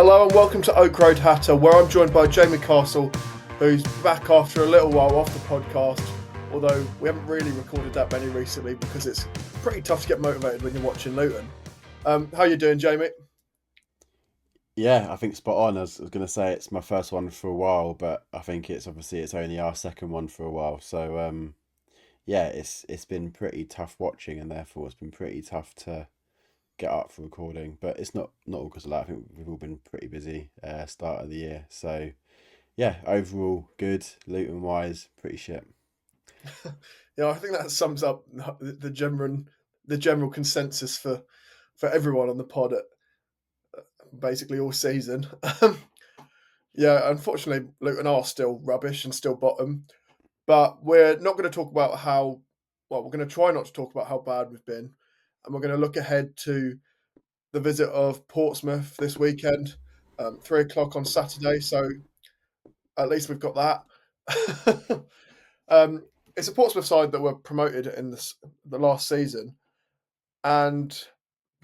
Hello and welcome to Oak Road Hatter, where I'm joined by Jamie Castle, who's back after a little while off the podcast, although we haven't really recorded that many recently because it's pretty tough to get motivated when you're watching Luton. How you doing, Jamie? Yeah, I think spot on. I was going to say it's my first one for a while, but I think it's only our second one for a while. So yeah, it's been pretty tough watching, and therefore it's been pretty tough to get up for recording. But it's not all because of that. I think we've all been pretty busy start of the year. So yeah, overall good. Luton wise, pretty shit. Yeah, I think that sums up the general consensus for everyone on the pod at basically all season. Yeah, unfortunately, Luton are still rubbish and still bottom. But we're not going to talk about we're going to try not to talk about how bad we've been. And we're going to look ahead to the visit of Portsmouth this weekend, 3 o'clock on Saturday. So at least we've got that. It's a Portsmouth side that were promoted in the last season. And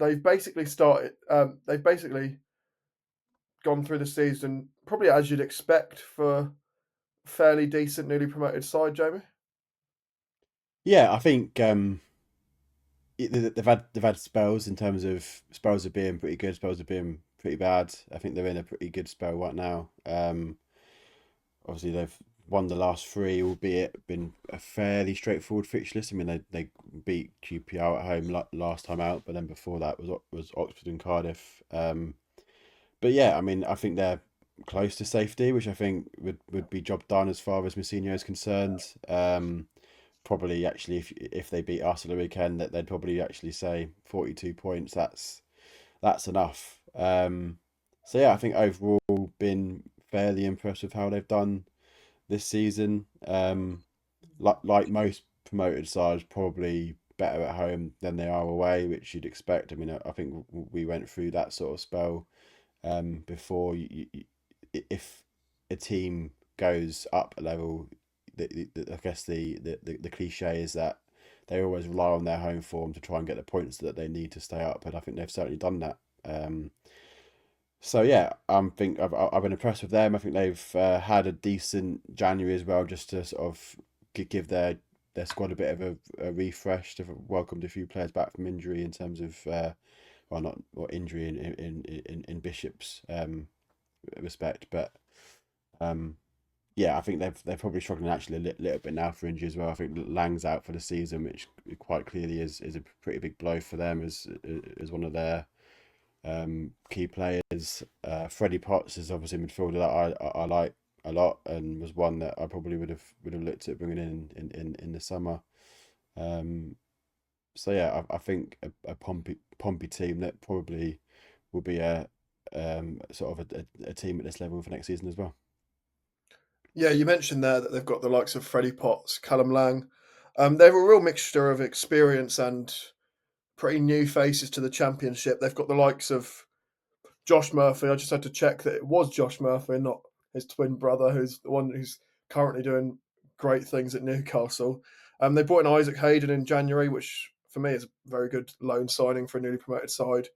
they've basically they've basically gone through the season probably as you'd expect for a fairly decent newly promoted side, Jamie. Yeah, I think they've had spells in terms of spells of being pretty good, spells of being pretty bad. I think they're in a pretty good spell right now. Obviously they've won the last three, albeit been a fairly straightforward fixture list. I mean they beat QPR at home last time out, but then before that was Oxford and Cardiff. But yeah, I mean I think they're close to safety, which I think would be job done as far as Mourinho is concerned. Probably actually if they beat us on the weekend, that they'd probably actually say 42 points. That's enough. So yeah, I think overall been fairly impressed with how they've done this season. Like most promoted sides, probably better at home than they are away, which you'd expect. I mean, I think we went through that sort of spell before. If a team goes up a level, I guess the cliche is that they always rely on their home form to try and get the points that they need to stay up, and I think they've certainly done that. So yeah, I've been impressed with them. I think they've had a decent January as well, just to sort of give their squad a bit of a refresh. They've welcomed a few players back from injury in terms of well, not or injury in Bishop's respect, but um, yeah, I think they're probably struggling actually little bit now for injury as well. I think Lang's out for the season, which quite clearly is a pretty big blow for them as one of their key players. Freddie Potts is obviously a midfielder that I like a lot and was one that I probably would have looked at bringing in the summer. Um, so yeah, I think a Pompey team that probably will be a sort of a team at this level for next season as well. Yeah, you mentioned there that they've got the likes of Freddie Potts, Callum Lang. They're a real mixture of experience and pretty new faces to the championship. They've got the likes of Josh Murphy. I just had to check that it was Josh Murphy, not his twin brother, who's the one who's currently doing great things at Newcastle. They brought in Isaac Hayden in January, which for me is a very good loan signing for a newly promoted side.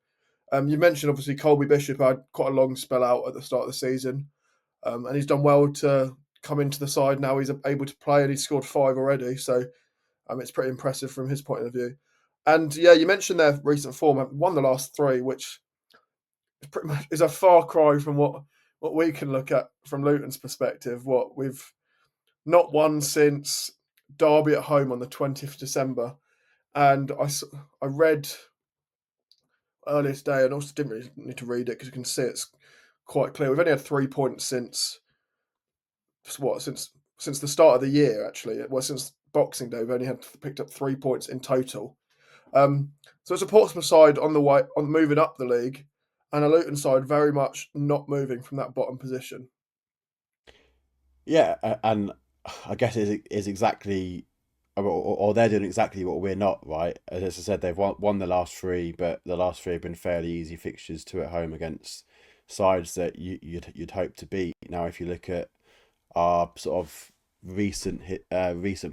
You mentioned obviously Colby Bishop had quite a long spell out at the start of the season, and he's done well to come into the side. Now he's able to play, and he's scored five already. So it's pretty impressive from his point of view. And yeah, you mentioned their recent form. Have won the last three, which is pretty much is a far cry from what we can look at from Luton's perspective. What we've not won since Derby at home on the 20th of December, and I read earlier today, and also didn't really need to read it because you can see it's quite clear. We've only had 3 points since the start of the year. Actually, well, since Boxing Day, we've only had picked up 3 points in total. So it's a Portsmouth side on the way on moving up the league, and a Luton side very much not moving from that bottom position. Yeah, and I guess it is exactly, or they're doing exactly what we're not, right? As I said, they've won the last three, but the last three have been fairly easy fixtures, two at home against sides that you'd hope to beat. Now, if you look at our sort of recent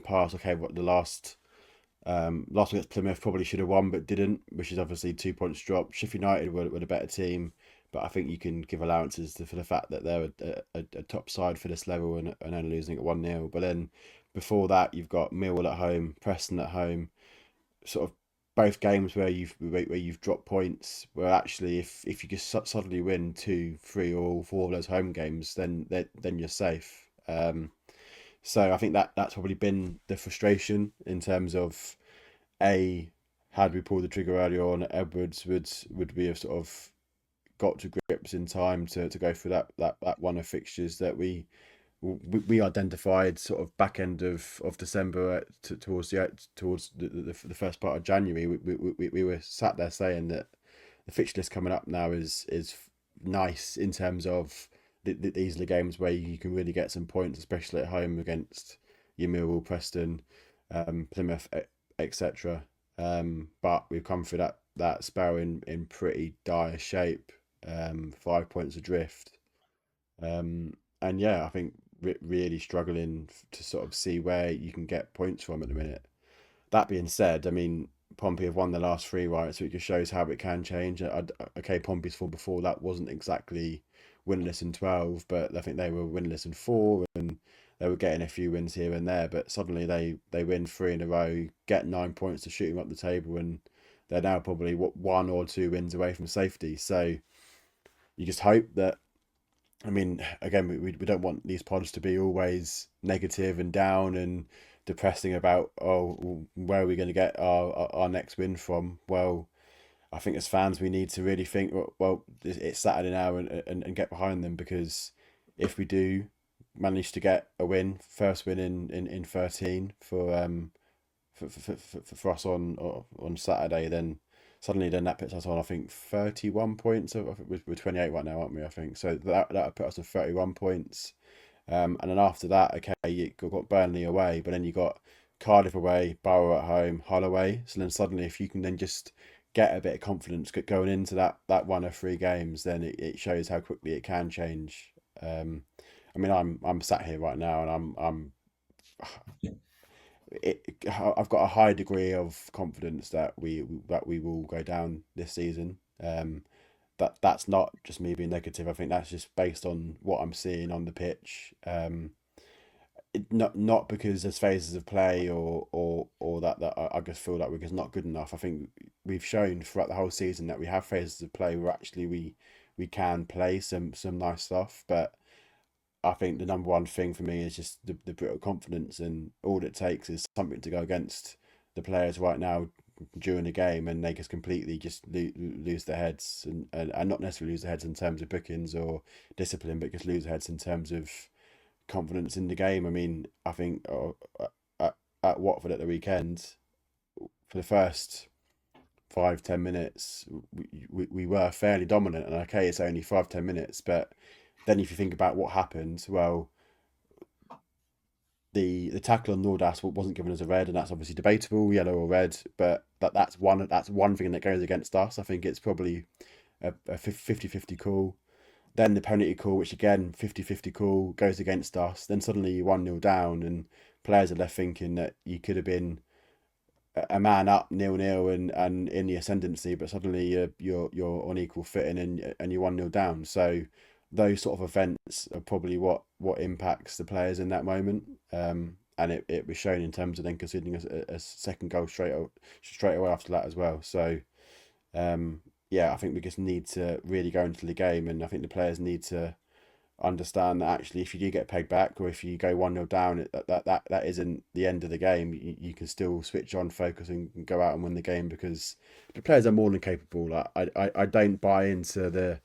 past, okay, what the last against Plymouth probably should have won but didn't, which is obviously 2 points drop. Sheffield United were the better team, but I think you can give allowances for the fact that they're a top side for this level and only losing at 1-0. But then before that, you've got Millwall at home, Preston at home, sort of both games where you've dropped points. Where actually, if you just suddenly win 2, 3, or all 4 of those home games, then you're safe. So I think that's probably been the frustration in terms of a had we pulled the trigger earlier on, Edwards would we have sort of got to grips in time to go through that one of fixtures that we identified sort of back end of December towards the first part of January. We were sat there saying that the fixture list coming up now is nice in terms of these are the games where you can really get some points, especially at home against your Millwall, Preston, Plymouth, etc. But we've come through that spell in pretty dire shape, 5 points adrift. And yeah, I think really struggling to sort of see where you can get points from at the minute. That being said, I mean, Pompey have won the last 3, right? So it just shows how it can change. Okay, Pompey's form before that wasn't exactly winless in 12, but I think they were winless in 4, and they were getting a few wins here and there. But suddenly they win 3 in a row, get 9 points to shoot them up the table, and they're now probably 1 or 2 wins away from safety. So you just hope that. I mean, again, we don't want these pods to be always negative and down and depressing about, oh, where are we going to get our next win from? Well, I think as fans we need to really think, well, it's Saturday now, and get behind them, because if we do manage to get a win, first win in 13 for us on Saturday, then suddenly that puts us on, I think, 31 points. We're 28 right now, aren't we? I think so. That would put us on 31 points. And then after that, okay, you got Burnley away, but then you got Cardiff away, Borough at home, Hull away. So then suddenly, if you can then just get a bit of confidence going into that 1 or 3 games, then it shows how quickly it can change. I mean, I'm sat here right now, and I've got a high degree of confidence that we will go down this season. That's not just me being negative. I think that's just based on what I'm seeing on the pitch. Not because there's phases of play or that I just feel like we're just not good enough. I think we've shown throughout the whole season that we have phases of play where actually we can play some nice stuff, but I think the number one thing for me is just the bit of confidence, and all it takes is something to go against the players right now during the game, and they just completely just lose their heads, and not necessarily lose their heads in terms of bookings or discipline, but just lose their heads in terms of confidence in the game. I mean, I think at Watford at the weekend, for the first 5-10 minutes, we were fairly dominant, and okay, it's only 5-10 minutes, but then if you think about what happened, well, the tackle on Nordas wasn't given as a red, and that's obviously debatable, yellow or red, but that's one thing that goes against us. I think it's probably a 50-50 call. Then the penalty call, which again 50-50 call, goes against us. Then suddenly you're 1-0 down, and players are left thinking that you could have been a man up 0-0 and in the ascendancy, but suddenly you're on equal footing, and you're 1-0 down. So those sort of events are probably what impacts the players in that moment. And it was shown in terms of then conceding a second goal straight away after that as well. So yeah, I think we just need to really go into the game, and I think the players need to understand that actually, if you do get pegged back, or if you go 1-0 down, that isn't the end of the game. You can still switch on, focus, and go out and win the game, because the players are more than capable. Like, I don't buy into the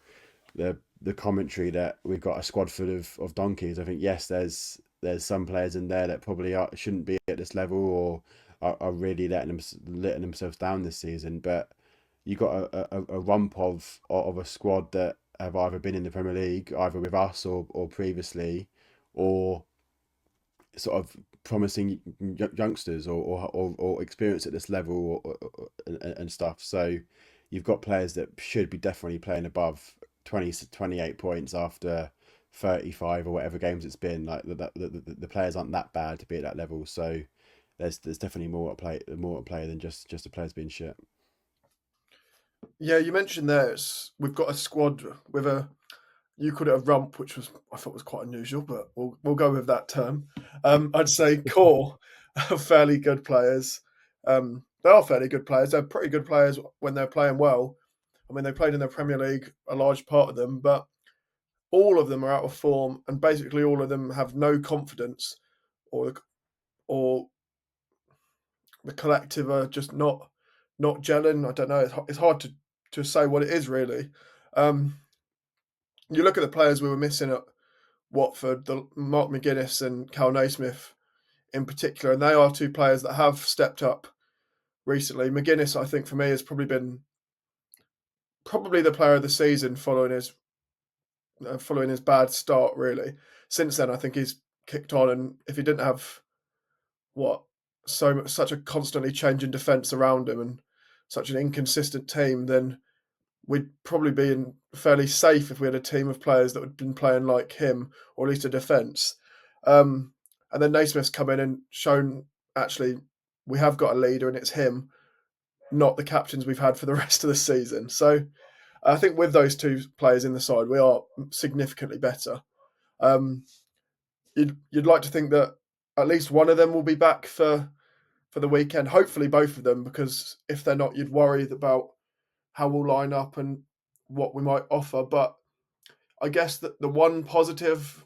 commentary that we've got a squad full of donkeys. I think, yes, there's some players in there that probably shouldn't be at this level, or are really letting themselves down this season, but you got a rump of a squad that have either been in the Premier League, either with us or previously, or sort of promising youngsters, or experience at this level, and stuff. So you've got players that should be definitely playing above 28 points after 35 or whatever games it's been. Like the players aren't that bad to be at that level. So there's definitely more at play than just the players being shit. Yeah, you mentioned there we've got a squad with a you called it a rump, which was I thought was quite unusual, but we'll go with that term. I'd say core of fairly good players. They are fairly good players. They're pretty good players when they're playing well. I mean, they played in the Premier League, a large part of them, but all of them are out of form, and basically all of them have no confidence, or or the collective are just not gelling. I don't know. It's hard to say what it is really. Um, you look at the players we were missing at Watford, the Mark McGuinness and Cal Naismith in particular, and they are two players that have stepped up recently. McGuinness, I think, for me, has probably been the player of the season following his bad start. Really, since then, I think he's kicked on, and if he didn't have what such a constantly changing defence around him and such an inconsistent team, then we'd probably be fairly safe if we had a team of players that had been playing like him, or at least a defence. And then Naismith's come in and shown actually we have got a leader and it's him, not the captains we've had for the rest of the season. So I think with those two players in the side, we are significantly better. Um, you'd like to think that at least one of them will be back for the weekend. Hopefully, both of them, because if they're not, you'd worry about how we'll line up and what we might offer. But I guess that the one positive,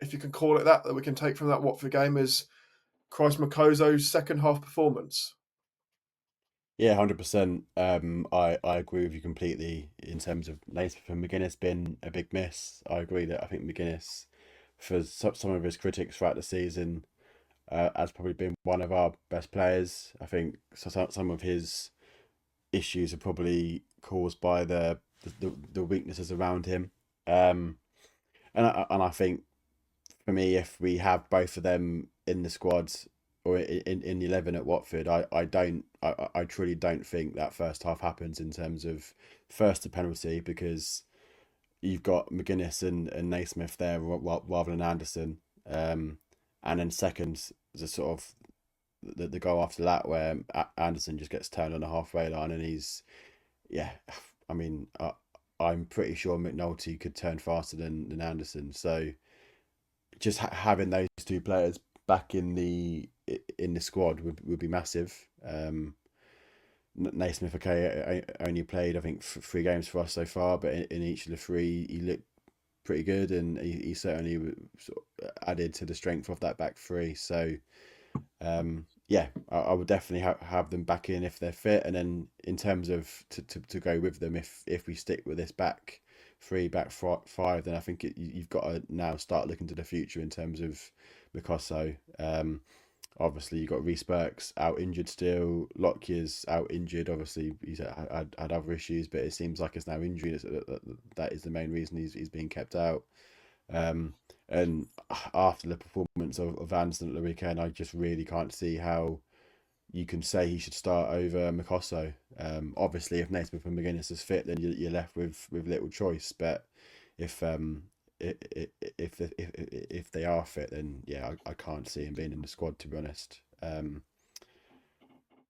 if you can call it that we can take from that Watford game is Christ Makozo's second half performance. Yeah, 100%. I agree with you completely in terms of Naismith and McGuinness being a big miss. I agree that I think McGuinness, for some of his critics throughout the season, has probably been one of our best players. I think some of his issues are probably caused by the weaknesses around him. Um, and I think for me, if we have both of them in the squad or in the 11 at Watford, I truly don't think that first half happens in terms of first the penalty, because you've got McGuinness and Naismith there rather than Anderson. And then second, the sort of the goal after that where Anderson just gets turned on the halfway line, and yeah, I mean, I'm pretty sure McNulty could turn faster than Anderson. So just having those two players back in the squad would be massive. Naismith, okay, only played I think 3 games for us so far, but in each of the three he looked pretty good, and he certainly sort of added to the strength of that back three. So yeah, I would definitely have them back in if they're fit, and then in terms of to go with them, if we stick with this back three, back five, then I think you've got to now start looking to the future in terms of Picasso. Obviously, you've got Reece Burks out injured still. Lockyer's out injured. Obviously, he's had other issues, but it seems like it's now injury that is the main reason he's being kept out. Um, and after the performance of Anderson at the weekend, I just really can't see how you can say he should start over Mikosso. Obviously, if Naismith and McGuinness is fit, then you're left with little choice. But if if they are fit, then yeah, I can't see him being in the squad, to be honest.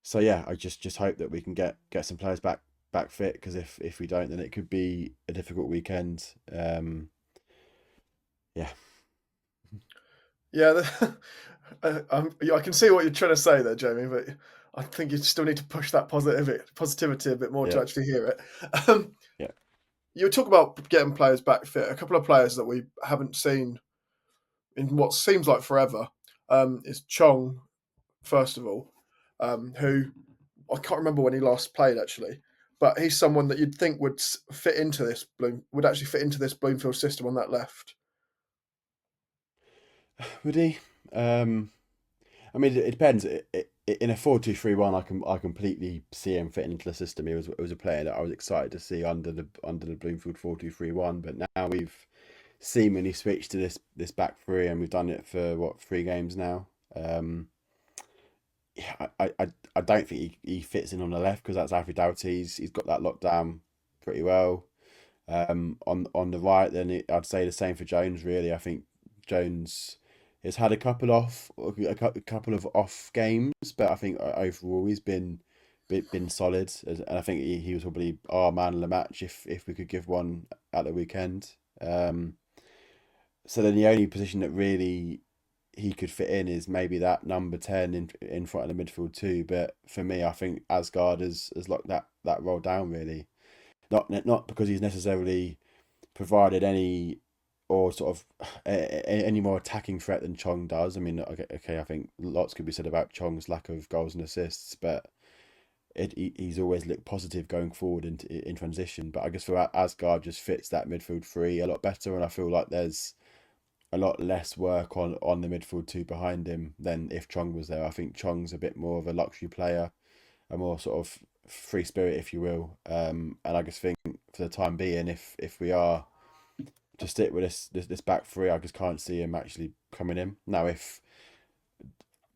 So yeah, I just hope that we can get some players back fit, because if we don't, then it could be a difficult weekend. Yeah. Yeah, I can see what you're trying to say there, Jamie, but I think you still need to push that positivity a bit more to Yeah. actually hear it. Um, Yeah. you talk about getting players back fit. A couple of players that we haven't seen in what seems like forever is Chong, first of all, who I can't remember when he last played actually, but he's someone that you'd think would actually fit into this Bloomfield system on that left. Would he? I mean, it depends. In a 4-2-3-1, I completely see him fitting into the system. It was a player that I was excited to see under the Bloomfield 4-2-3-1. But now we've seemingly switched to this back three, and we've done it for what, 3 games now. Yeah, I don't think he fits in on the left, because that's Alfie Doughty. He's got that locked down pretty well. On the right, then I'd say the same for Jones. Really, I think Jones has had a couple of off games, but I think overall he's been been solid, and I think he was probably our man of the match if we could give one at the weekend. So then the only position that really he could fit in is maybe that number 10 in front of the midfield too. But for me, I think Asgard has locked that role down really. Not because he's necessarily provided any or sort of any more attacking threat than Chong does. I mean, okay, I think lots could be said about Chong's lack of goals and assists, but he's always looked positive going forward in transition. But I guess for Asgard just fits that midfield three a lot better, and I feel like there's a lot less work on the midfield two behind him than if Chong was there. I think Chong's a bit more of a luxury player, a more sort of free spirit, if you will. And I just think for the time being, if we are to stick with this back three, I just can't see him actually coming in. Now, if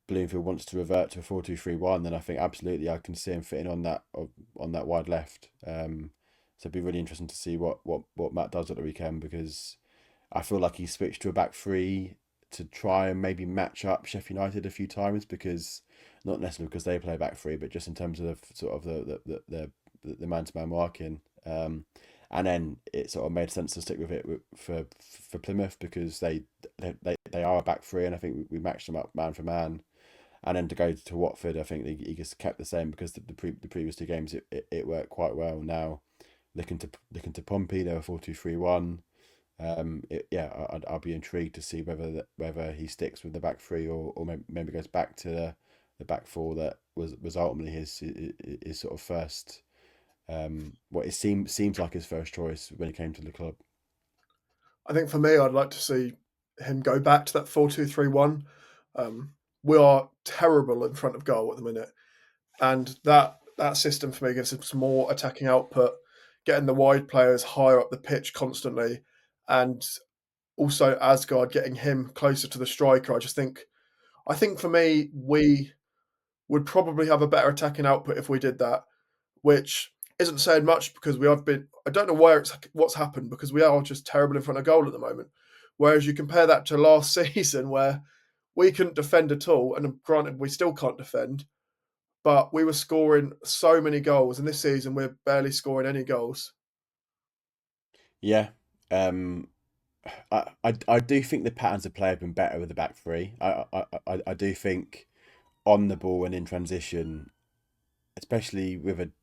Bloomfield wants to revert to a 4-2-3-1, then I think absolutely I can see him fitting on that wide left. So it'd be really interesting to see what Matt does at the weekend, because I feel like he switched to a back three to try and maybe match up Sheffield United a few times, because not necessarily because they play back three, but just in terms of the sort of the man to man marking. And then it sort of made sense to stick with it for Plymouth, because they are a back three, and I think we matched them up man for man. And then to go to Watford, I think he just kept the same, because the previous two games it worked quite well. Now looking to Pompey, they were 4-2-3-1. I'll be intrigued to see whether he sticks with the back three or maybe goes back to the back four that was ultimately his sort of first, what it seems like his first choice when he came to the club. I think for me, I'd like to see him go back to that 4-2-3-1. We are terrible in front of goal at the minute, and that system for me gives him some more attacking output, getting the wide players higher up the pitch constantly, and also Asgard getting him closer to the striker. I think for me, we would probably have a better attacking output if we did that, which isn't saying much because we have been. I don't know what's happened, because we are just terrible in front of goal at the moment. Whereas you compare that to last season where we couldn't defend at all, and granted we still can't defend, but we were scoring so many goals, and this season we're barely scoring any goals. Yeah, um, I do think the patterns of play have been better with the back three. I do think on the ball and in transition, especially with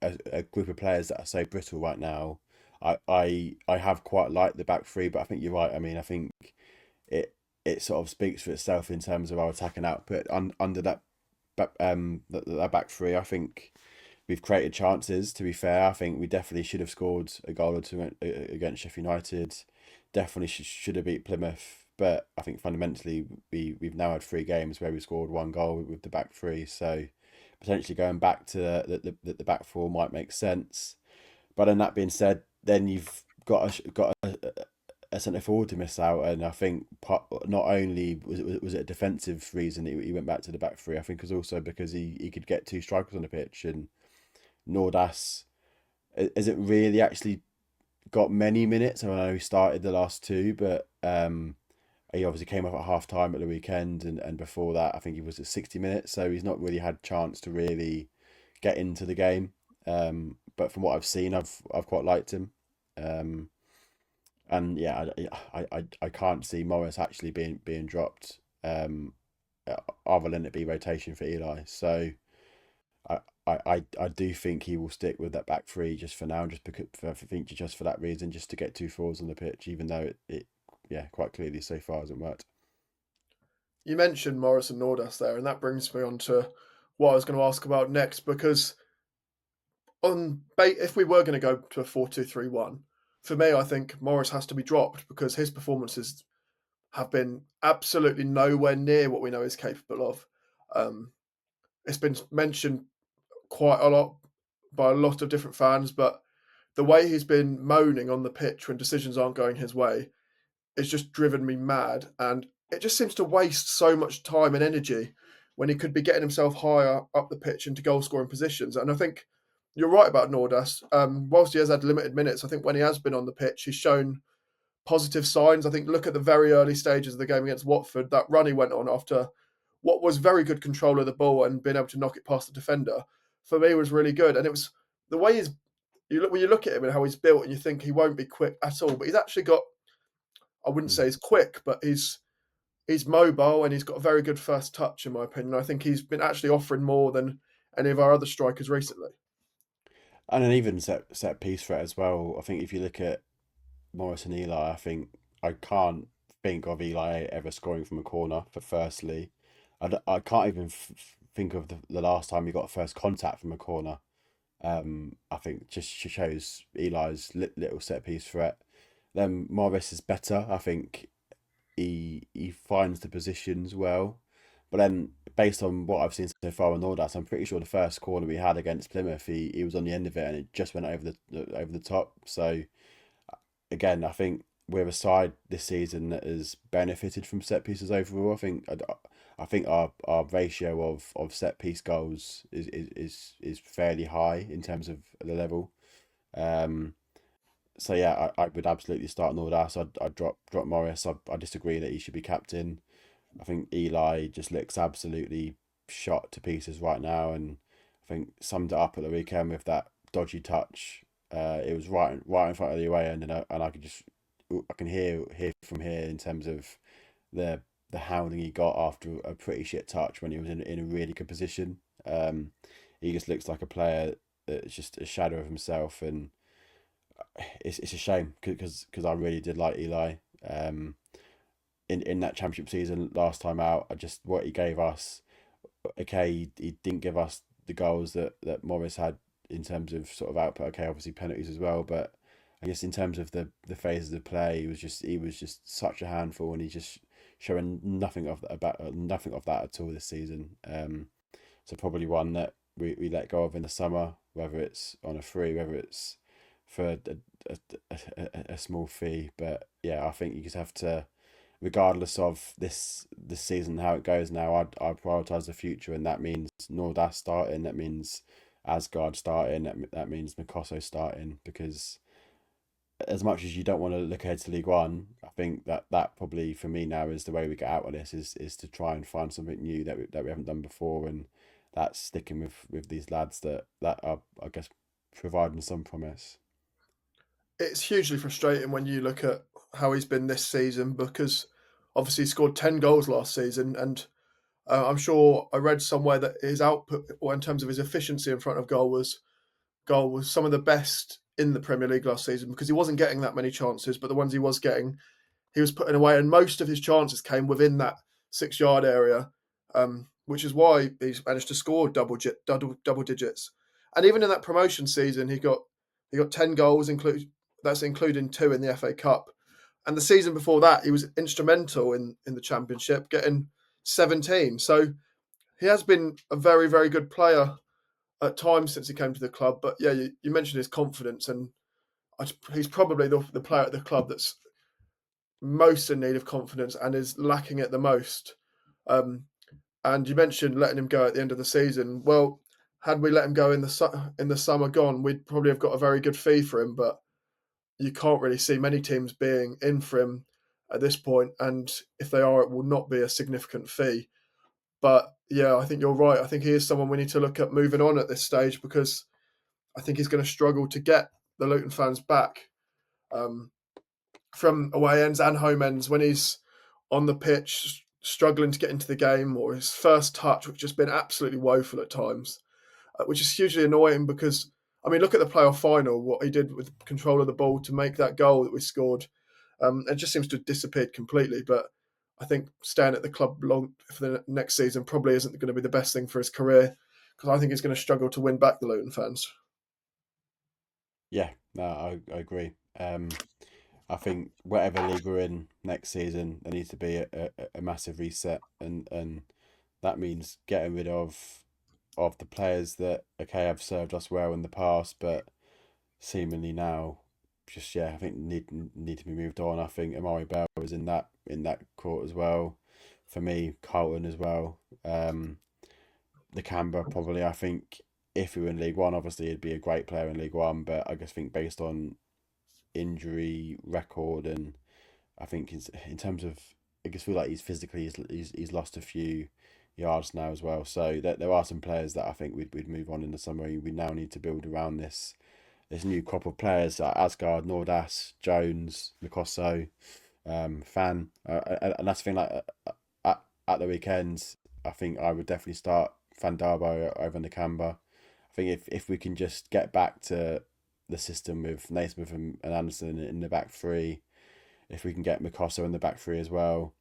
a group of players that are so brittle right now, I have quite liked the back three. But I think you're right. I mean, I think it sort of speaks for itself in terms of our attacking output under that back three. I think we've created chances. To be fair, I think we definitely should have scored a goal or two against Sheffield United. Definitely should have beat Plymouth. But I think fundamentally we've now had 3 games where we scored 1 goal with the back three. So potentially going back to the back four might make sense. But then that being said, then you've got a centre forward to miss out, and I think not only was it a defensive reason he went back to the back three, I think it was also because he could get 2 strikers on the pitch, and Nordas isn't really actually got many minutes. I know he started the last 2, but he obviously came up at half time at the weekend, and before that, I think he was at 60 minutes, so he's not really had chance to really get into the game. But from what I've seen, I've quite liked him. And yeah, I can't see Morris actually being dropped, other than it be rotation for Eli. So I do think he will stick with that back three just for now, just because I think just for that reason, just to get 2 forwards on the pitch, even though it quite clearly so far hasn't worked. You mentioned Morris and Nordas there, and that brings me on to what I was going to ask about next, because if we were going to go to a 4-2-3-1, for me, I think Morris has to be dropped because his performances have been absolutely nowhere near what we know he's capable of. It's been mentioned quite a lot by a lot of different fans, but the way he's been moaning on the pitch when decisions aren't going his way is just driven me mad. And it just seems to waste so much time and energy when he could be getting himself higher up the pitch into goal scoring positions. And I think you're right about Nordas. Whilst he has had limited minutes, I think when he has been on the pitch, he's shown positive signs. I think look at the very early stages of the game against Watford, that run he went on after what was very good control of the ball and being able to knock it past the defender. for me was really good. And it was the way when you look at him and how he's built, and you think he won't be quick at all, but he's actually got. I wouldn't Mm. say he's quick, but he's mobile and he's got a very good first touch, in my opinion. I think he's been actually offering more than any of our other strikers recently. And an even set piece threat as well. I think if you look at Morris and Eli, I think I can't think of Eli ever scoring from a corner. For firstly, I can't even think of the last time he got first contact from a corner. I think just shows Eli's little set piece threat. Then Morris is better. I think he finds the positions well. But then, based on what I've seen so far on Nordas, I'm pretty sure the first corner we had against Plymouth, he was on the end of it and it just went over the top. So again, I think we're a side this season that has benefited from set pieces overall. I think our ratio of set piece goals is fairly high in terms of the level. Um, so yeah, I would absolutely start Nordas. I'd drop Morris. I disagree that he should be captain. I think Eli just looks absolutely shot to pieces right now, and I think summed it up at the weekend with that dodgy touch. It was right in front of the away end, and I can hear from here in terms of the hounding he got after a pretty shit touch when he was in a really good position. He just looks like a player that's just a shadow of himself, and it's a shame because I really did like Eli. In that championship season last time out, what he gave us. Okay, he didn't give us the goals that Morris had in terms of sort of output. Okay, obviously penalties as well, but I guess in terms of the phases of play, he was just such a handful, and he's just showing nothing of that at all this season. So probably one that we let go of in the summer, whether it's on a free, whether it's for a small fee. But yeah, I think you just have to, regardless of this season how it goes now, I'd prioritise the future, and that means Nordas starting, that means Asgard starting, that means Mikoso starting, because as much as you don't want to look ahead to League One, I think that probably for me now is the way we get out of this is to try and find something new that we haven't done before, and that's sticking with these lads that are, I guess, providing some promise. It's hugely frustrating when you look at how he's been this season, because obviously he scored 10 goals last season, and I'm sure I read somewhere that his output, or in terms of his efficiency in front of goal was some of the best in the Premier League last season, because he wasn't getting that many chances, but the ones he was getting, he was putting away, and most of his chances came within that 6 yard area, which is why he's managed to score double digits. And even in that promotion season, he got 10 goals, that's including two in the FA Cup. And the season before that, he was instrumental in the Championship, getting 17. So he has been a very, very good player at times since he came to the club. But yeah, you mentioned his confidence, and he's probably the player at the club that's most in need of confidence and is lacking it the most. Um, and you mentioned letting him go at the end of the season. Well, had we let him go in the summer gone, we'd probably have got a very good fee for him. But you can't really see many teams being in for him at this point, and if they are, it will not be a significant fee. But yeah, I think you're right. I think he is someone we need to look at moving on at this stage, because I think he's going to struggle to get the Luton fans back, um, from away ends and home ends, when he's on the pitch struggling to get into the game, or his first touch, which has been absolutely woeful at times, which is hugely annoying because, I mean, look at the playoff final, what he did with control of the ball to make that goal that we scored. It just seems to have disappeared completely. But I think staying at the club long for the next season probably isn't going to be the best thing for his career, because I think he's going to struggle to win back the Luton fans. Yeah, no, I agree. I think whatever league we're in next season, there needs to be a massive reset, and that means getting rid of the players that okay have served us well in the past, but seemingly now just I think need to be moved on. I think Amari Bell was in that court as well. For me, Carlton as well. The Canberra probably. I think if we were in League One, obviously he'd be a great player in League One, but I just think based on injury record, and I think in terms of, I just feel like he's physically he's lost a few yards now as well. So there are some players that I think we'd move on in the summer. We now need to build around this new crop of players like Asgard, Nordas, Jones, Mikosso, Fan, and that's the thing. Like at the weekend, I think I would definitely start Van Darbo over Nakamba. I think if we can just get back to the system with Naismith and Anderson in the back three, if we can get Mikosso in the back three as well,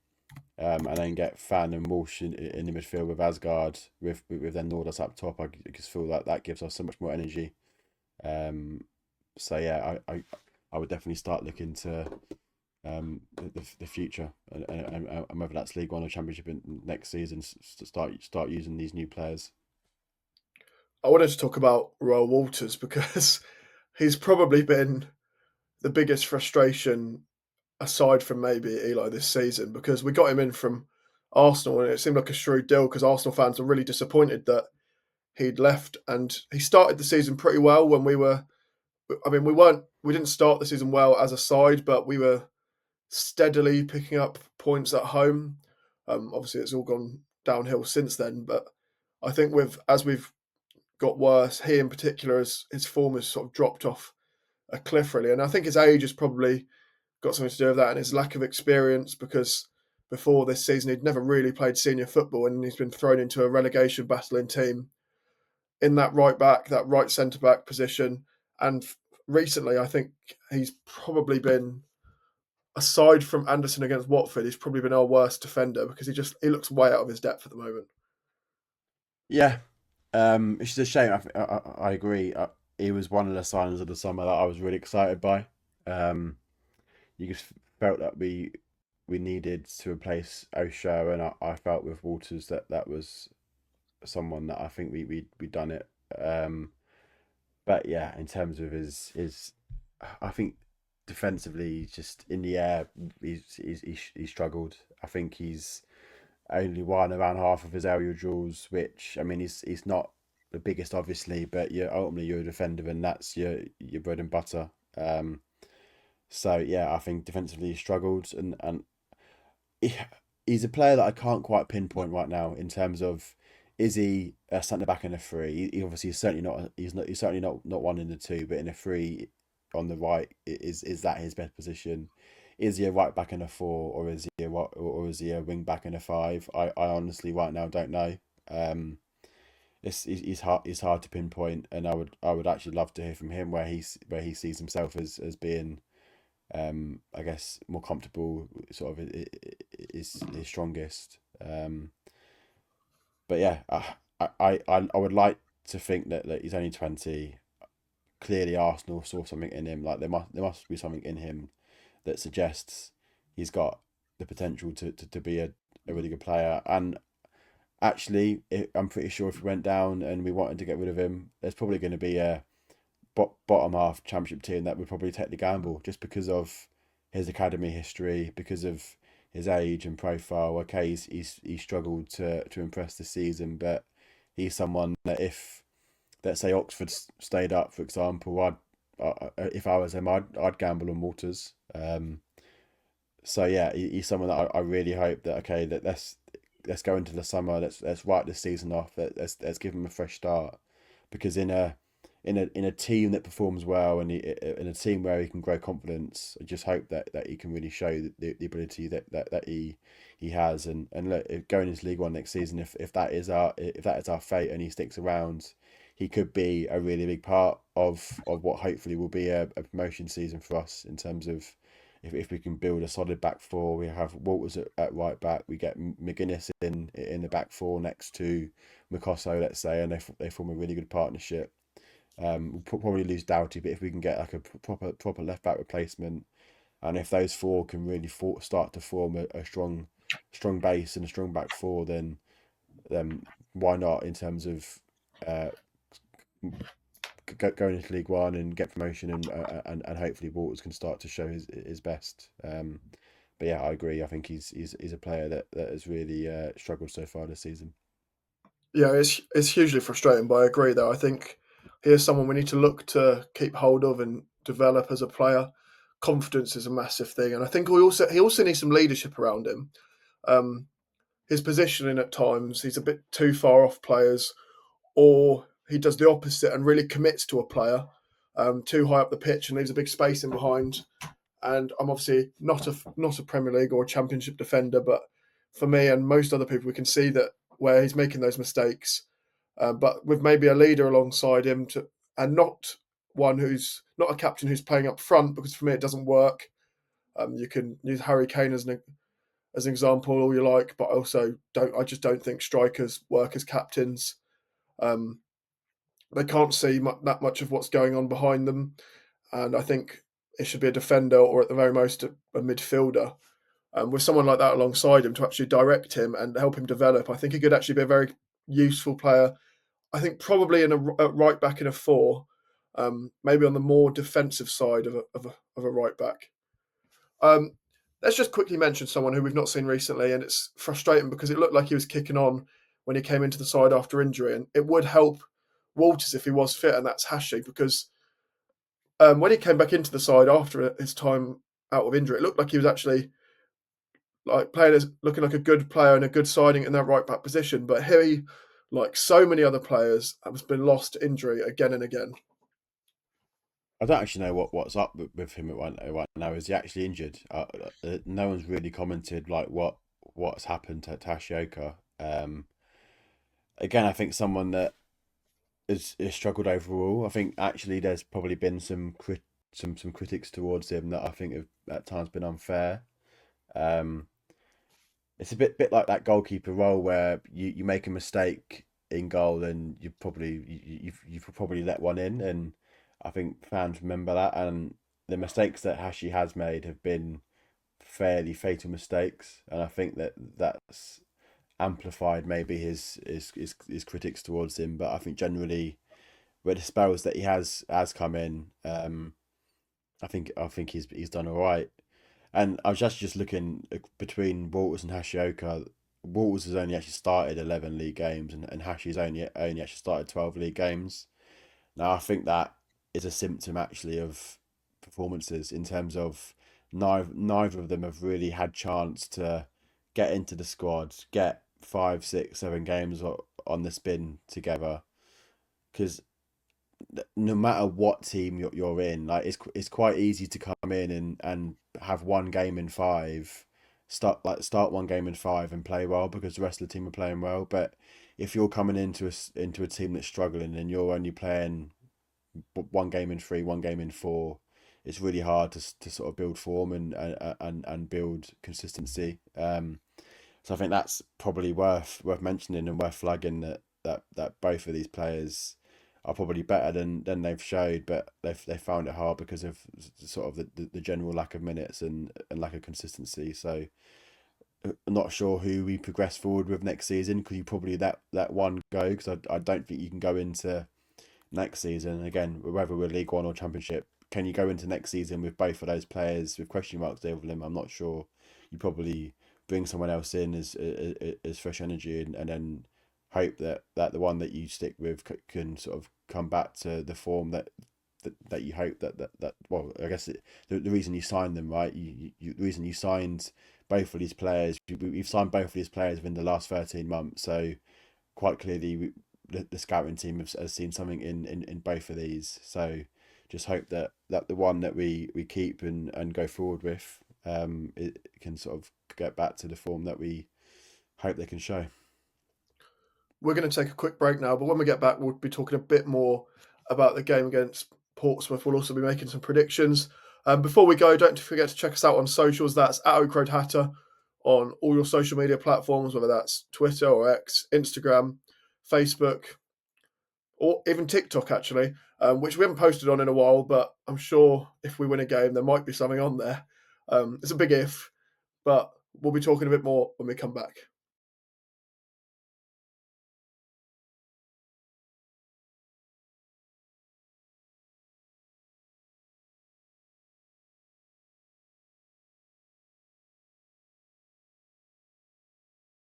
and then get Fan and Walsh in the midfield with Asgard, with then Nordas up top, I just feel like that gives us so much more energy. So yeah, I would definitely start looking to the future and whether that's League One or Championship in next season, to start using these new players. I wanted to talk about Royal Walters because he's probably been the biggest frustration aside from maybe Eli this season, because we got him in from Arsenal and it seemed like a shrewd deal because Arsenal fans were really disappointed that he'd left, and he started the season pretty well when we were. I mean, we didn't start the season well as a side, but we were steadily picking up points at home. Obviously, it's all gone downhill since then, but I think as we've got worse, he in particular, his form has sort of dropped off a cliff really, and I think his age has probably got something to do with that and his lack of experience, because before this season he'd never really played senior football and he's been thrown into a relegation battling team in that that right centre back position. And recently, I think he's probably been, aside from Anderson against Watford, he's probably been our worst defender because he looks way out of his depth at the moment. Yeah, it's just a shame. I agree. He was one of the signings of the summer that I was really excited by. Um, you just felt that we needed to replace Osho, and I felt with Walters that was someone that I think we done it. But yeah, in terms of his I think defensively, just in the air, he struggled. I think he's only won around half of his aerial duels, which I mean, he's not the biggest, obviously, but you're a defender, and that's your bread and butter. So yeah, I think defensively he struggled, and he, he's a player that I can't quite pinpoint right now in terms of, is he a centre back in a three? He obviously is certainly not. He's certainly not one in the two, but in a three on the right, is that his best position? Is he a right back in a four, or is he a wing back in a five? I honestly right now don't know. Um, he's hard to pinpoint, and I would actually love to hear from him where he sees himself as being, I guess, more comfortable, sort of is his strongest. But yeah, I would like to think that he's only 20. Clearly, Arsenal saw something in him. Like there must be something in him that suggests he's got the potential to be a really good player. And actually, I'm pretty sure if we went down and we wanted to get rid of him, there's probably going to be a bottom half championship team that would probably take the gamble, just because of his academy history, because of his age and profile. Okay, he's struggled to impress this season, but he's someone that if, let's say, Oxford stayed up, for example, if I was him, I'd gamble on Walters. So yeah, he's someone that I really hope that, okay, that let's go into the summer. Let's write this season off. Let's give him a fresh start, because in a team that performs well, and in a team where he can grow confidence, I just hope that he can really show the ability that he has. And look, going into League One next season, if that is our fate and he sticks around, he could be a really big part of what hopefully will be a promotion season for us, in terms of, if we can build a solid back four. We have Walters at right back. We get McGuinness in the back four next to Mikosso, let's say, and they form a really good partnership. We'll probably lose Doughty, but if we can get like a proper left back replacement, and if those four can really start to form a strong base and a strong back four, then why not, in terms of going into League One and get promotion, and hopefully Walters can start to show his best. But yeah, I agree. I think he's a player that has really struggled so far this season. Yeah, it's hugely frustrating, but I agree though. I think he is someone we need to look to keep hold of and develop as a player. Confidence is a massive thing, and I think he also needs some leadership around him. Um, his positioning at times, he's a bit too far off players, or he does the opposite and really commits to a player too high up the pitch and leaves a big space in behind. And I'm obviously not a Premier League or a Championship defender, but for me and most other people, we can see that where he's making those mistakes. But with maybe a leader alongside him, and not one who's not a captain who's playing up front, because for me it doesn't work. You can use Harry Kane as an example all you like, but I just don't think strikers work as captains. They can't see that much of what's going on behind them, and I think it should be a defender or at the very most a midfielder. With someone like that alongside him to actually direct him and help him develop, I think he could actually be a very useful player. I think probably in a right back in a four, maybe on the more defensive side of a right back. Let's just quickly mention someone who we've not seen recently, and it's frustrating because it looked like he was kicking on when he came into the side after injury, and it would help Walters if he was fit, and that's Hashi, because when he came back into the side after his time out of injury, it looked like he was actually like looking like a good player and a good signing in that right back position. But he, like so many other players, has been lost to injury again and again. I don't actually know what's up with him right now. Is he actually injured? No one's really commented like what's happened to Tashioka. Again, I think someone that has struggled overall. I think actually there's probably been some critics towards him that I think have at times been unfair. It's a bit like that goalkeeper role where you make a mistake in goal and you've probably let one in, and I think fans remember that, and the mistakes that Hashi has made have been fairly fatal mistakes, and I think that's amplified maybe his critics towards him. But I think generally, with the spells that he has come in, I think he's done all right. And I was just looking between Walters and Hashioka. Walters has only actually started 11 league games, and Hashi's only actually started 12 league games. Now I think that is a symptom actually of performances in terms of neither of them have really had chance to get into the squad, get 5, 6, 7 games on the spin together. Because no matter what team you're in, like it's quite easy to come in and have one game in 5, start one game in 5 and play well because the rest of the team are playing well. But if you're coming into a team that's struggling and you're only playing one game in 3, one game in 4, it's really hard to sort of build form and build consistency. So I think that's probably worth mentioning and worth flagging that both of these players are probably better than they've showed, but they've found it hard because of sort of the general lack of minutes and lack of consistency. So I'm not sure who we progress forward with next season, because you probably that one go, because I don't think you can go into next season again, whether we're League One or Championship. Can you go into next season with both of those players with question marks over them? I'm not sure. You probably bring someone else in as fresh energy, and then hope that the one that you stick with can sort of come back to the form that you hope that well, I guess the reason you signed them, right? The reason you signed both of these players, we've signed both of these players within the last 13 months, so quite clearly the scouting team has seen something in both of these. So just hope that the one that we keep and go forward with, it can sort of get back to the form that we hope they can show. We're going to take a quick break now, but when we get back, we'll be talking a bit more about the game against Portsmouth. We'll also be making some predictions. Before we go, don't forget to check us out on socials. That's at Oak Road Hatter on all your social media platforms, whether that's Twitter or X, Instagram, Facebook, or even TikTok, actually, which we haven't posted on in a while, but I'm sure if we win a game, there might be something on there. It's a big if, but we'll be talking a bit more when we come back.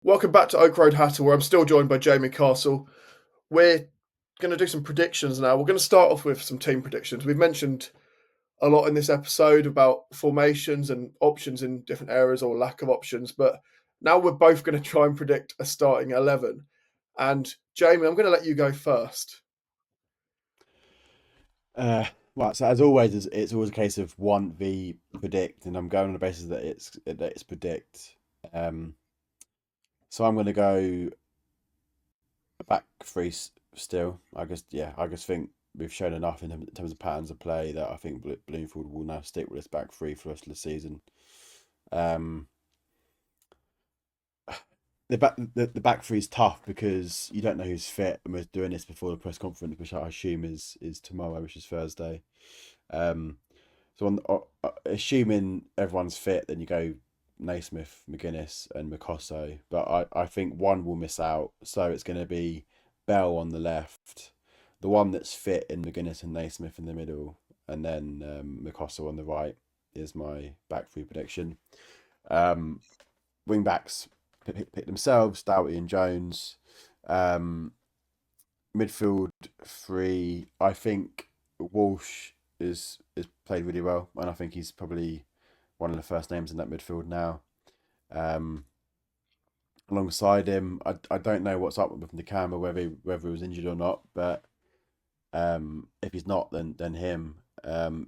Welcome back to Oak Road Hatter, where I'm still joined by Jamie Castle. We're going to do some predictions now. We're going to start off with some team predictions. We've mentioned a lot in this episode about formations and options in different areas or lack of options, but Now we're both going to try and predict a starting 11. And Jamie, I'm going to let you go first. Right, so as always, it's always a case of want v predict, and I'm going on the basis that it's predict. So I'm going to go back three still. I just think we've shown enough in terms of patterns of play that I think Bloomfield will now stick with this back three for the rest of the season. The back three is tough because you don't know who's fit, and we're doing this before the press conference, which I assume is tomorrow, which is Thursday. So assuming everyone's fit, then you go Naismith, McGuinness, and Mikosso. But I think one will miss out, so it's going to be Bell on the left, the one that's fit in McGuinness and Naismith in the middle, and then Mikosso on the right is my back three prediction. Wing backs pick themselves, Doughty and Jones. Midfield three, I think Walsh is played really well, and I think he's probably one of the first names in that midfield now. Alongside him, I don't know what's up with Nakamba, whether he was injured or not, but if he's not, then him.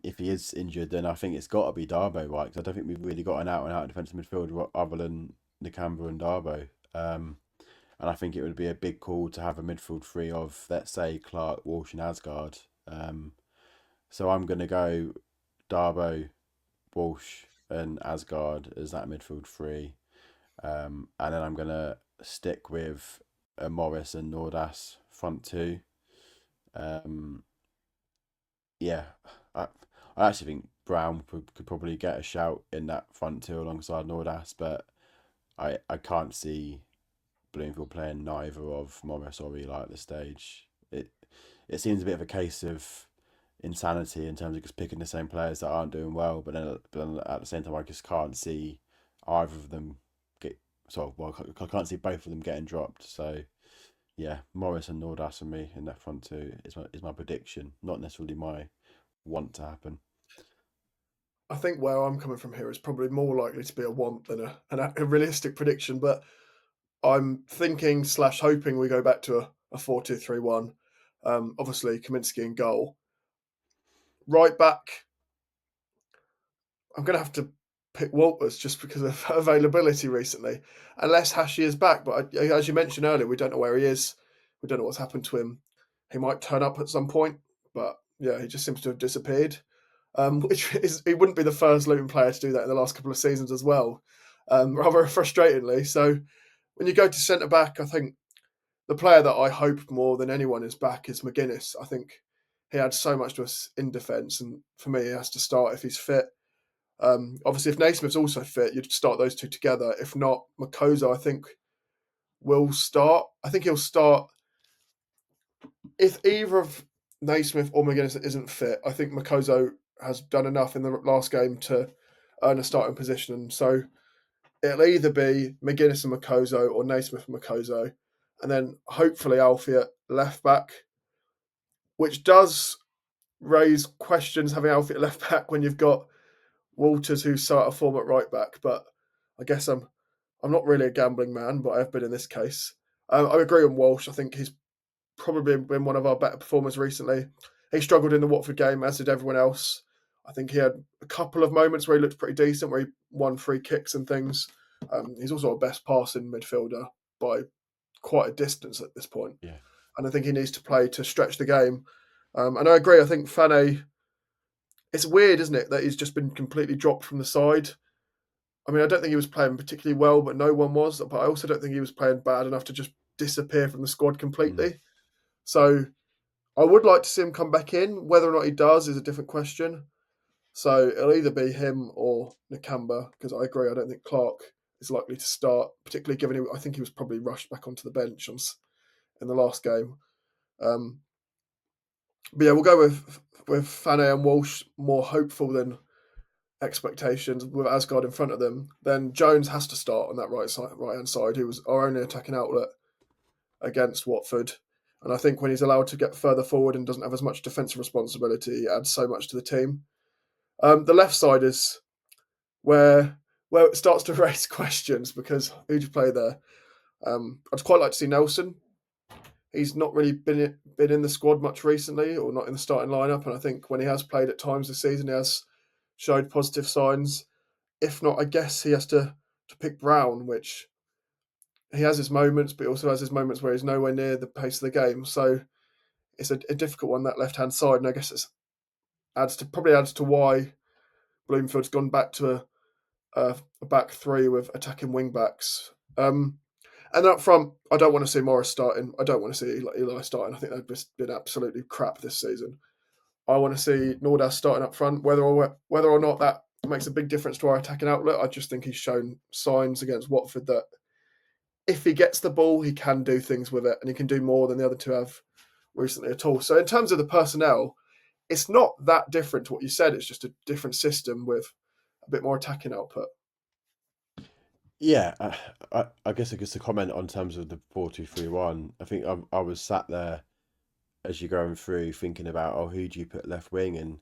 If he is injured, then I think it's got to be Darbo, right? Because I don't think we've really got an out-and-out defensive midfield other than Nakamba and Darbo. And I think it would be a big call to have a midfield three of, let's say, Clark, Walsh and Asgard. So I'm going to go Darbo, Walsh and Asgard as that midfield three. And then I'm going to stick with Morris and Nordas front two. I actually think Brown could probably get a shout in that front two alongside Nordas, but I can't see Bloomfield playing neither of Morris or Eli at this stage. It seems a bit of a case of insanity in terms of just picking the same players that aren't doing well, but then at the same time I just can't see either of them I can't see both of them getting dropped. So yeah, Morris and Nordas for me in that front two is my prediction, not necessarily my want to happen. I think where I'm coming from here is probably more likely to be a want than a realistic prediction, but I'm thinking / hoping we go back to a 4-2-3-1. Obviously, Kaminsky in goal. Right back, I'm going to have to pick Walters just because of availability recently, unless Hashi is back. But as you mentioned earlier, we don't know where he is. We don't know what's happened to him. He might turn up at some point, but yeah, he just seems to have disappeared. He wouldn't be the first Luton player to do that in the last couple of seasons as well, rather frustratingly. So when you go to centre back, I think the player that I hope more than anyone is back is McGuinness. I think he had so much to us in defence, and for me, he has to start if he's fit. Obviously, if Naismith's also fit, you'd start those two together. If not, Mikoso, I think, will start. I think he'll start if either of Naismith or McGuinness isn't fit. I think Mikoso has done enough in the last game to earn a starting position. So it'll either be McGuinness and Mikoso or Naismith and Mikoso, and then hopefully Alfie at left back, which does raise questions having Alfie at left back when you've got Walters who start a form at right back. But I guess I'm not really a gambling man, but I have been in this case. I agree on Walsh. I think he's probably been one of our better performers recently. He struggled in the Watford game, as did everyone else. I think he had a couple of moments where he looked pretty decent, where he won free kicks and things. He's also a best passing midfielder by quite a distance at this point. Yeah. And I think he needs to play to stretch the game. And I agree. I think Fane, it's weird, isn't it, that he's just been completely dropped from the side. I mean, I don't think he was playing particularly well, but no one was. But I also don't think he was playing bad enough to just disappear from the squad completely. So I would like to see him come back in. Whether or not he does is a different question. So it'll either be him or Nakamba, because I agree. I don't think Clark is likely to start, particularly given I think he was probably rushed back onto the bench in the last game. But yeah, we'll go with Fane and Walsh more hopeful than expectations with Asgard in front of them. Then Jones has to start on that right hand side, who was our only attacking outlet against Watford. And I think when he's allowed to get further forward and doesn't have as much defensive responsibility, he adds so much to the team. The left side is where well, it starts to raise questions because who do you play there? I'd quite like to see Nelson. He's not really been in the squad much recently, or not in the starting lineup. And I think when he has played at times this season, he has showed positive signs. If not, I guess he has to pick Brown, which he has his moments, but he also has his moments where he's nowhere near the pace of the game. So it's a difficult one, that left hand side, and I guess it probably adds to why Bloomfield's gone back to a back three with attacking wing backs. And up front, I don't want to see Morris starting. I don't want to see Eli starting. I think they've just been absolutely crap this season. I want to see Nordas starting up front. Whether or not that makes a big difference to our attacking outlet, I just think he's shown signs against Watford that if he gets the ball, he can do things with it, and he can do more than the other two have recently at all. So in terms of the personnel, it's not that different to what you said. It's just a different system with a bit more attacking output. Yeah, I guess a comment on terms of the 4-2-3-1. I think I was sat there as you're going through thinking about, oh, who do you put left wing? And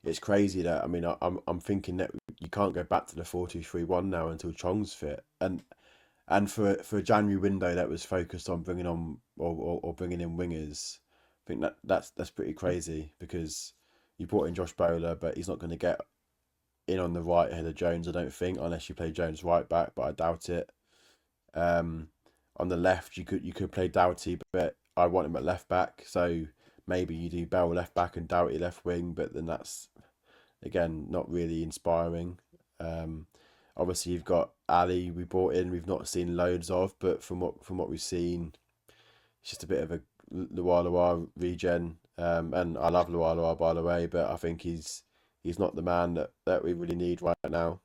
it's crazy that, I mean, I'm thinking that you can't go back to the 4-2-3-1 now until Chong's fit. And for a January window that was focused on bringing on or bringing in wingers, I think that's pretty crazy, because you brought in Josh Bowler, but he's not going to get in on the right ahead of Jones, I don't think, unless you play Jones right back, but I doubt it. On the left, you could play Doughty, but I want him at left back, so maybe you do Bell left back and Doughty left wing, but then that's, again, not really inspiring. Obviously, you've got Ali we brought in, we've not seen loads of, but from what we've seen, it's just a bit of a Loire regen. And I love Loire, by the way, but I think he's not the man that we really need right now.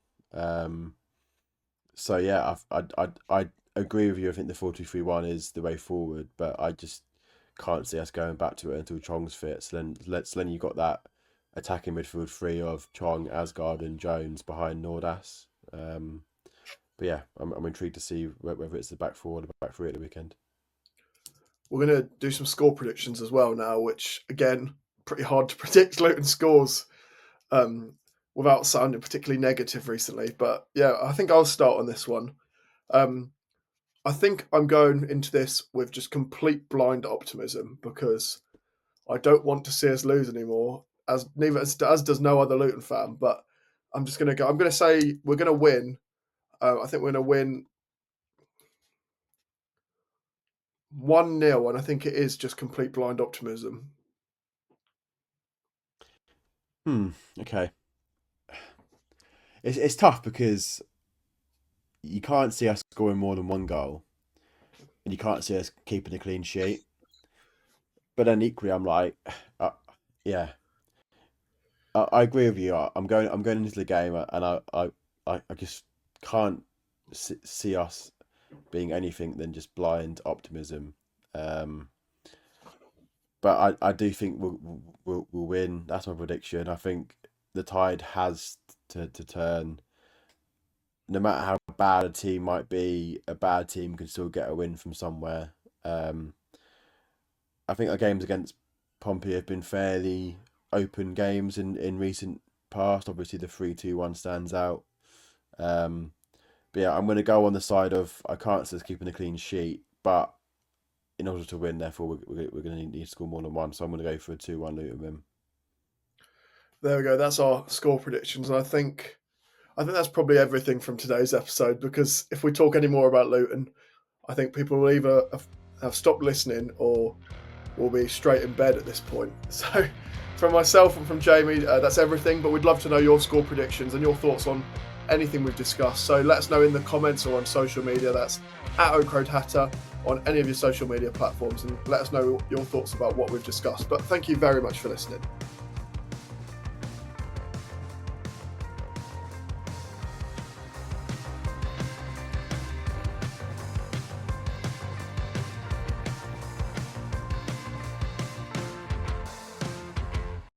So yeah, I agree with you. I think the 4-2-3-1 is the way forward, but I just can't see us going back to it until Chong's fit. So then you've got that attacking midfield three of Chong, Asgard, and Jones behind Nordas. But yeah, I'm intrigued to see whether it's the back four or the back three at the weekend. We're going to do some score predictions as well now, which, again, pretty hard to predict Luton scores without sounding particularly negative recently. But yeah, I think I'll start on this one. I think I'm going into this with just complete blind optimism, because I don't want to see us lose anymore, as does no other Luton fan. But I'm just going to go. I'm going to say we're going to win. I think we're going to win 1-0, and I think it is just complete blind optimism. Okay. It's tough because you can't see us scoring more than one goal, and you can't see us keeping a clean sheet. But then equally, I'm like, yeah, I agree with you. I'm going into the game, and I just can't see us being anything than just blind optimism. But I do think we'll win. That's my prediction. I think the tide has to turn. No matter how bad a team might be, a bad team can still get a win from somewhere. I think our games against Pompey have been fairly open games in recent past. Obviously, the 3-2-1 stands out. But yeah, I'm going to go on the side of I can't see us keeping a clean sheet, but in order to win, therefore, we're going to need to score more than one. So I'm going to go for a 2-1 Luton win. There we go. That's our score predictions. And I think that's probably everything from today's episode, because if we talk any more about Luton, I think people will either have stopped listening or will be straight in bed at this point. So from myself and from Jamie, that's everything. But we'd love to know your score predictions and your thoughts on anything we've discussed. So let us know in the comments or on social media. That's at ORH Hatter on any of your social media platforms, and let us know your thoughts about what we've discussed. But thank you very much for listening.